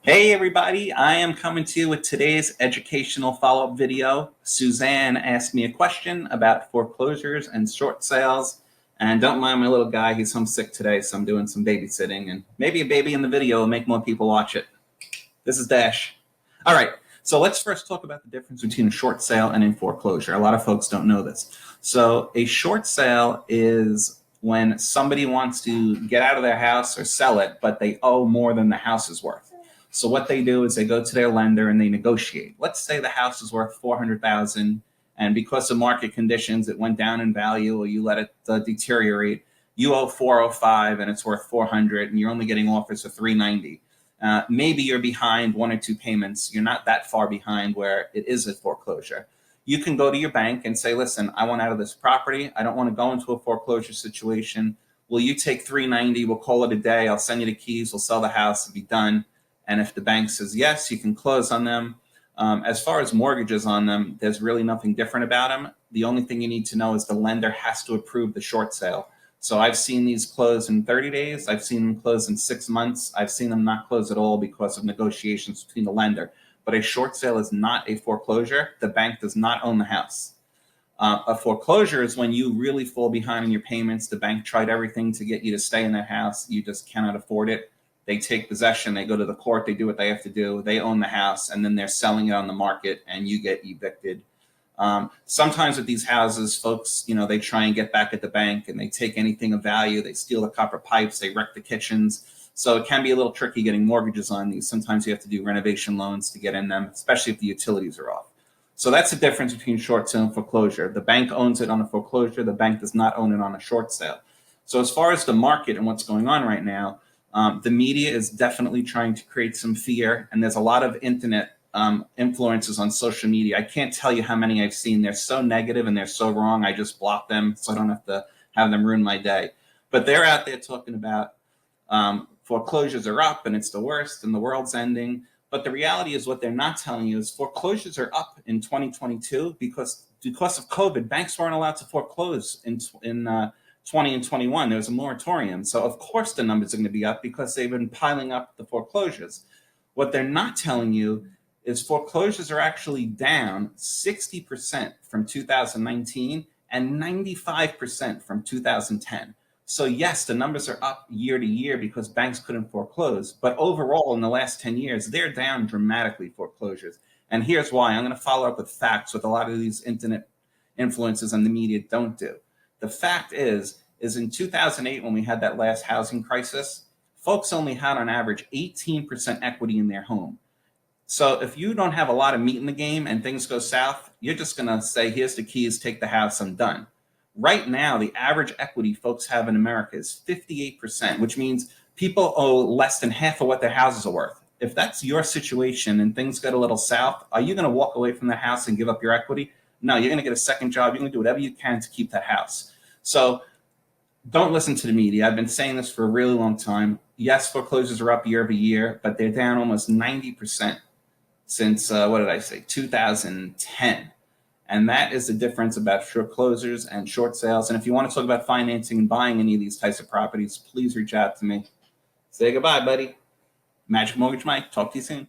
Hey everybody, I am coming to you with today's educational follow-up video. Suzanne asked me a question about foreclosures and short sales. And don't mind my little guy, he's homesick today, so I'm doing some babysitting. And maybe a baby in the video will make more people watch it. This is Dash. All right, so let's first talk about the difference between a short sale and a foreclosure. A lot of folks don't know this. So a short sale is when somebody wants to get out of their house or sell it, but they owe more than the house is worth. So what they do is they go to their lender and they negotiate. Let's say the house is worth $400,000, and because of market conditions, it went down in value, or you let it deteriorate. You owe 405 and it's worth 400, and you're only getting offers for 390. Maybe you're behind one or two payments. You're not that far behind where it is a foreclosure. You can go to your bank and say, listen, I want out of this property. I don't want to go into a foreclosure situation. Will you take 390? We'll call it a day. I'll send you the keys. We'll sell the house and be done. And if the bank says yes, you can close on them. As far as mortgages on them, there's really nothing different about them. The only thing you need to know is the lender has to approve the short sale. So I've seen these close in 30 days. I've seen them close in 6 months. I've seen them not close at all because of negotiations between the lender. But a short sale is not a foreclosure. The bank does not own the house. A foreclosure is when you really fall behind in your payments. The bank tried everything to get you to stay in that house. You just cannot afford it. They take possession. They go to the court. They do what they have to do. They own the house, and then they're selling it on the market, and you get evicted. Sometimes with these houses, folks, they try and get back at the bank, and they take anything of value. They steal the copper pipes. They wreck the kitchens. So it can be a little tricky getting mortgages on these. Sometimes you have to do renovation loans to get in them, especially if the utilities are off. So that's the difference between short sale and foreclosure. The bank owns it on a foreclosure. The bank does not own it on a short sale. So as far as the market and what's going on right now, the media is definitely trying to create some fear, and there's a lot of internet influences on social media. I can't tell you how many I've seen. They're so negative and they're so wrong. I just block them so I don't have to have them ruin my day. But they're out there talking about foreclosures are up and it's the worst and the world's ending. But the reality is what they're not telling you is foreclosures are up in 2022 because of COVID. Banks weren't allowed to foreclose in 20 and 21. There was a moratorium. So of course the numbers are going to be up because they've been piling up the foreclosures. What they're not telling you is foreclosures are actually down 60% from 2019 and 95% from 2010. So yes, the numbers are up year to year because banks couldn't foreclose. But overall, in the last 10 years, they're down dramatically, foreclosures. And here's why. I'm going to follow up with facts, with a lot of these internet influences and the media don't do. The fact is in 2008, when we had that last housing crisis, folks only had on average 18% equity in their home. So if you don't have a lot of meat in the game and things go south, you're just going to say, here's the keys, take the house, I'm done. Right now, the average equity folks have in America is 58%, which means people owe less than half of what their houses are worth. If that's your situation and things get a little south, are you going to walk away from the house and give up your equity? No, you're going to get a second job. You're going to do whatever you can to keep that house. So don't listen to the media. I've been saying this for a really long time. Yes, foreclosures are up year over year, but they're down almost 90% since, 2010. And that is the difference about foreclosures and short sales. And if you want to talk about financing and buying any of these types of properties, please reach out to me. Say goodbye, buddy. Magic Mortgage Mike. Talk to you soon.